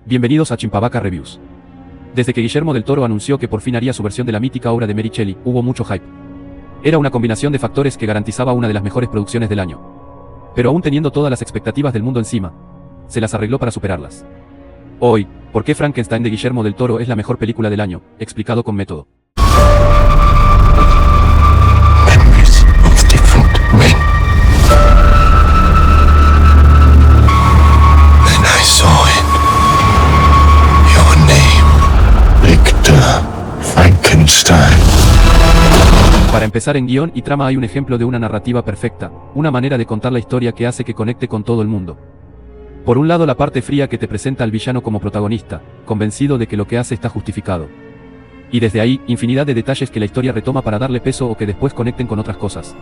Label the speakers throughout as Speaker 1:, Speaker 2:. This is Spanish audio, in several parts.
Speaker 1: Bienvenidos a Chimpavaca Reviews. Desde que Guillermo del Toro anunció que por fin haría su versión de la mítica obra de Mary Shelley, hubo mucho hype. Era una combinación de factores que garantizaba una de las mejores producciones del año. Pero aún teniendo todas las expectativas del mundo encima, se las arregló para superarlas. Hoy, ¿por qué Frankenstein de Guillermo del Toro es la mejor película del año? Explicado con método. Para empezar, en guión y trama hay un ejemplo de una narrativa perfecta, una manera de contar la historia que hace que conecte con todo el mundo. Por un lado, la parte fría que te presenta al villano como protagonista, convencido de que lo que hace está justificado. Y desde ahí, infinidad de detalles que la historia retoma para darle peso o que después conecten con otras cosas.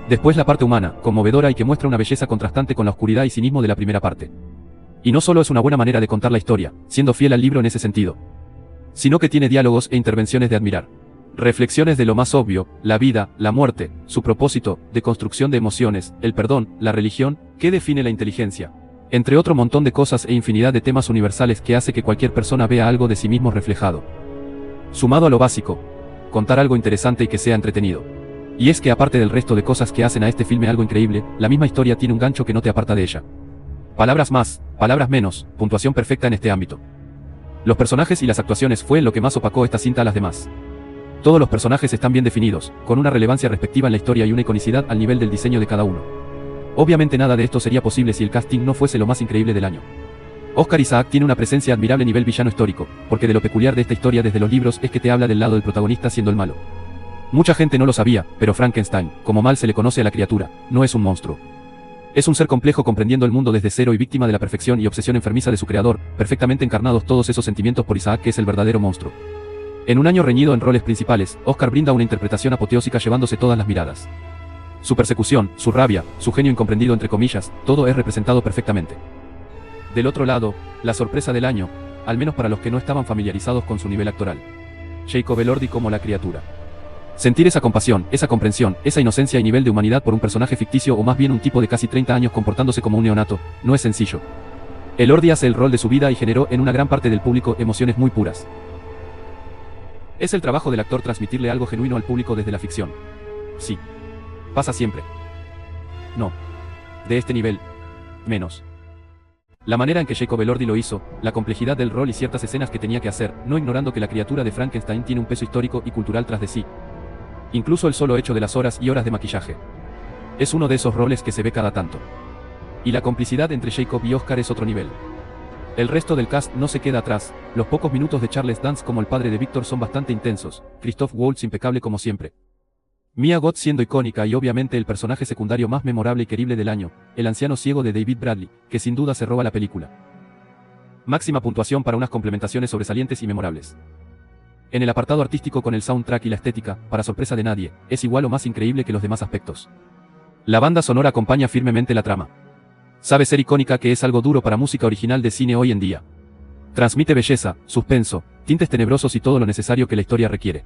Speaker 1: Después la parte humana, conmovedora y que muestra una belleza contrastante con la oscuridad y cinismo de la primera parte. Y no solo es una buena manera de contar la historia, siendo fiel al libro en ese sentido, sino que tiene diálogos e intervenciones de admirar. Reflexiones de lo más obvio, la vida, la muerte, su propósito, de construcción de emociones, el perdón, la religión, qué define la inteligencia, entre otro montón de cosas e infinidad de temas universales que hace que cualquier persona vea algo de sí mismo reflejado. Sumado a lo básico, contar algo interesante y que sea entretenido. Y es que aparte del resto de cosas que hacen a este filme algo increíble, la misma historia tiene un gancho que no te aparta de ella. Palabras más, palabras menos, puntuación perfecta en este ámbito. Los personajes y las actuaciones fue lo que más opacó esta cinta a las demás. Todos los personajes están bien definidos, con una relevancia respectiva en la historia y una iconicidad al nivel del diseño de cada uno. Obviamente nada de esto sería posible si el casting no fuese lo más increíble del año. Oscar Isaac tiene una presencia admirable a nivel villano histórico, porque de lo peculiar de esta historia desde los libros es que te habla del lado del protagonista siendo el malo. Mucha gente no lo sabía, pero Frankenstein, como mal se le conoce a la criatura, no es un monstruo. Es un ser complejo comprendiendo el mundo desde cero y víctima de la perfección y obsesión enfermiza de su creador, perfectamente encarnados todos esos sentimientos por Isaac, que es el verdadero monstruo. En un año reñido en roles principales, Oscar brinda una interpretación apoteósica llevándose todas las miradas. Su persecución, su rabia, su genio incomprendido entre comillas, todo es representado perfectamente. Del otro lado, la sorpresa del año, al menos para los que no estaban familiarizados con su nivel actoral. Jacob Elordi como la criatura. Sentir esa compasión, esa comprensión, esa inocencia y nivel de humanidad por un personaje ficticio o más bien un tipo de casi 30 años comportándose como un neonato, no es sencillo. Elordi hace el rol de su vida y generó en una gran parte del público emociones muy puras. Es el trabajo del actor transmitirle algo genuino al público desde la ficción. Sí. Pasa siempre. No. De este nivel. Menos. La manera en que Jacob Elordi lo hizo, la complejidad del rol y ciertas escenas que tenía que hacer, no ignorando que la criatura de Frankenstein tiene un peso histórico y cultural tras de sí. Incluso el solo hecho de las horas y horas de maquillaje. Es uno de esos roles que se ve cada tanto. Y la complicidad entre Jacob y Oscar es otro nivel. El resto del cast no se queda atrás, los pocos minutos de Charles Dance como el padre de Victor son bastante intensos, Christoph Waltz impecable como siempre. Mia Goth siendo icónica y obviamente el personaje secundario más memorable y querible del año, el anciano ciego de David Bradley, que sin duda se roba la película. Máxima puntuación para unas complementaciones sobresalientes y memorables. En el apartado artístico con el soundtrack y la estética, para sorpresa de nadie, es igual o más increíble que los demás aspectos. La banda sonora acompaña firmemente la trama. Sabe ser icónica, que es algo duro para música original de cine hoy en día. Transmite belleza, suspenso, tintes tenebrosos y todo lo necesario que la historia requiere.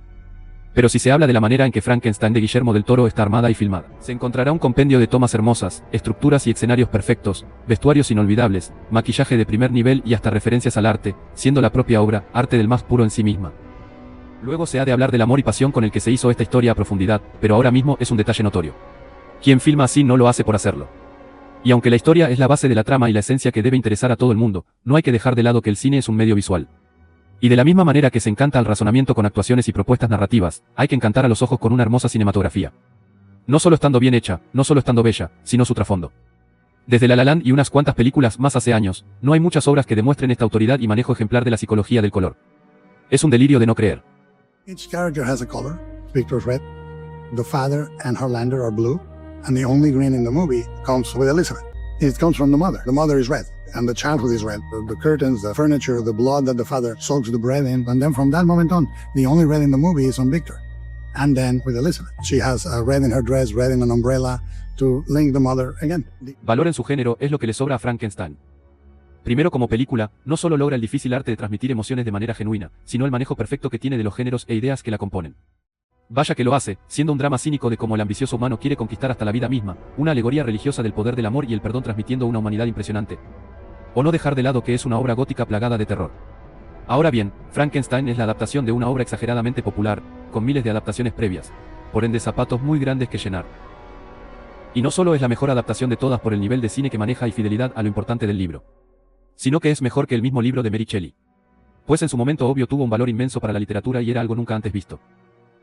Speaker 1: Pero si se habla de la manera en que Frankenstein de Guillermo del Toro está armada y filmada, se encontrará un compendio de tomas hermosas, estructuras y escenarios perfectos, vestuarios inolvidables, maquillaje de primer nivel y hasta referencias al arte, siendo la propia obra, arte del más puro en sí misma. Luego se ha de hablar del amor y pasión con el que se hizo esta historia a profundidad, pero ahora mismo es un detalle notorio. Quien filma así no lo hace por hacerlo. Y aunque la historia es la base de la trama y la esencia que debe interesar a todo el mundo, no hay que dejar de lado que el cine es un medio visual. Y de la misma manera que se encanta al razonamiento con actuaciones y propuestas narrativas, hay que encantar a los ojos con una hermosa cinematografía. No solo estando bien hecha, no solo estando bella, sino su trasfondo. Desde La La Land y unas cuantas películas más hace años, no hay muchas obras que demuestren esta autoridad y manejo ejemplar de la psicología del color. Es un delirio de no creer.
Speaker 2: Each character has a color. Victor's red. The father and Harlander are blue. And the only green in the movie comes with Elizabeth. It comes from the mother. The mother is red, and the childhood is red. The curtains, the furniture, the blood that the father soaks the bread in, and then from that moment on, the only red in the movie is on Victor. And then with Elizabeth. She has red in her dress, red in an umbrella, to link the mother again.
Speaker 1: Valor en su género es lo que le sobra a Frankenstein. Primero, como película, no solo logra el difícil arte de transmitir emociones de manera genuina, sino el manejo perfecto que tiene de los géneros e ideas que la componen. Vaya que lo hace, siendo un drama cínico de cómo el ambicioso humano quiere conquistar hasta la vida misma, una alegoría religiosa del poder del amor y el perdón transmitiendo una humanidad impresionante. O no dejar de lado que es una obra gótica plagada de terror. Ahora bien, Frankenstein es la adaptación de una obra exageradamente popular, con miles de adaptaciones previas, por ende zapatos muy grandes que llenar. Y no solo es la mejor adaptación de todas por el nivel de cine que maneja y fidelidad a lo importante del libro, sino que es mejor que el mismo libro de Mary Shelley. Pues en su momento obvio tuvo un valor inmenso para la literatura y era algo nunca antes visto.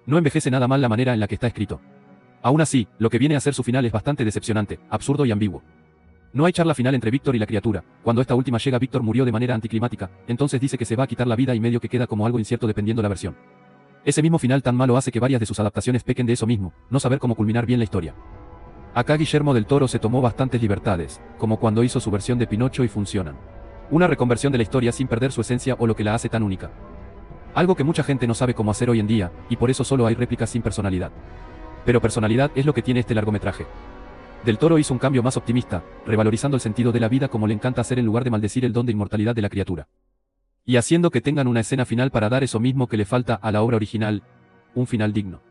Speaker 1: No envejece nada mal la manera en la que está escrito. Aún así, lo que viene a ser su final es bastante decepcionante, absurdo y ambiguo. No hay charla final entre Víctor y la criatura. Cuando esta última llega, Víctor murió de manera anticlimática, entonces dice que se va a quitar la vida y medio que queda como algo incierto dependiendo la versión. Ese mismo final tan malo hace que varias de sus adaptaciones pequen de eso mismo, no saber cómo culminar bien la historia. Acá Guillermo del Toro se tomó bastantes libertades, como cuando hizo su versión de Pinocho y funcionan. Una reconversión de la historia sin perder su esencia o lo que la hace tan única. Algo que mucha gente no sabe cómo hacer hoy en día, y por eso solo hay réplicas sin personalidad. Pero personalidad es lo que tiene este largometraje. Del Toro hizo un cambio más optimista, revalorizando el sentido de la vida como le encanta hacer en lugar de maldecir el don de inmortalidad de la criatura. Y haciendo que tengan una escena final para dar eso mismo que le falta a la obra original, un final digno.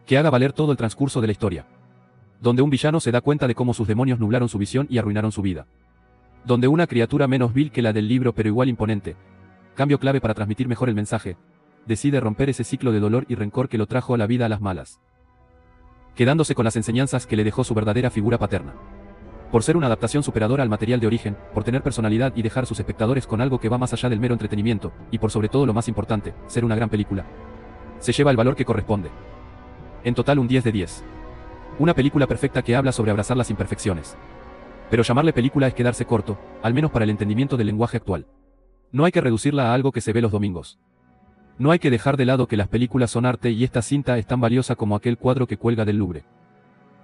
Speaker 1: Que haga valer todo el transcurso de la historia. Donde un villano se da cuenta de cómo sus demonios nublaron su visión y arruinaron su vida. Donde una criatura menos vil que la del libro pero igual imponente, cambio clave para transmitir mejor el mensaje, decide romper ese ciclo de dolor y rencor que lo trajo a la vida a las malas, quedándose con las enseñanzas que le dejó su verdadera figura paterna. Por ser una adaptación superadora al material de origen, por tener personalidad y dejar sus espectadores con algo que va más allá del mero entretenimiento, y por sobre todo lo más importante, ser una gran película, se lleva el valor que corresponde. En total un 10 de 10. Una película perfecta que habla sobre abrazar las imperfecciones. Pero llamarle película es quedarse corto, al menos para el entendimiento del lenguaje actual. No hay que reducirla a algo que se ve los domingos. No hay que dejar de lado que las películas son arte y esta cinta es tan valiosa como aquel cuadro que cuelga del Louvre.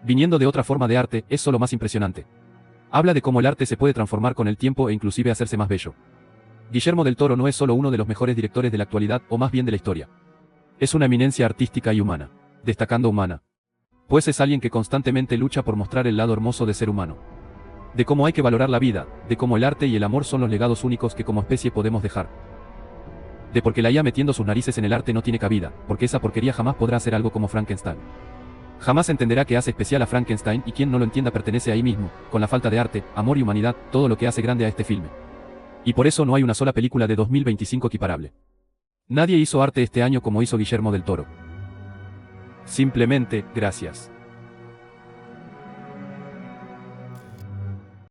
Speaker 1: Viniendo de otra forma de arte, es solo más impresionante. Habla de cómo el arte se puede transformar con el tiempo e inclusive hacerse más bello. Guillermo del Toro no es solo uno de los mejores directores de la actualidad o más bien de la historia. Es una eminencia artística y humana, destacando humana. Pues es alguien que constantemente lucha por mostrar el lado hermoso de ser humano. De cómo hay que valorar la vida, de cómo el arte y el amor son los legados únicos que como especie podemos dejar. De porque la IA metiendo sus narices en el arte no tiene cabida, porque esa porquería jamás podrá hacer algo como Frankenstein. Jamás entenderá qué hace especial a Frankenstein y quien no lo entienda pertenece ahí mismo, con la falta de arte, amor y humanidad, todo lo que hace grande a este filme. Y por eso no hay una sola película de 2025 equiparable. Nadie hizo arte este año como hizo Guillermo del Toro. Simplemente, gracias.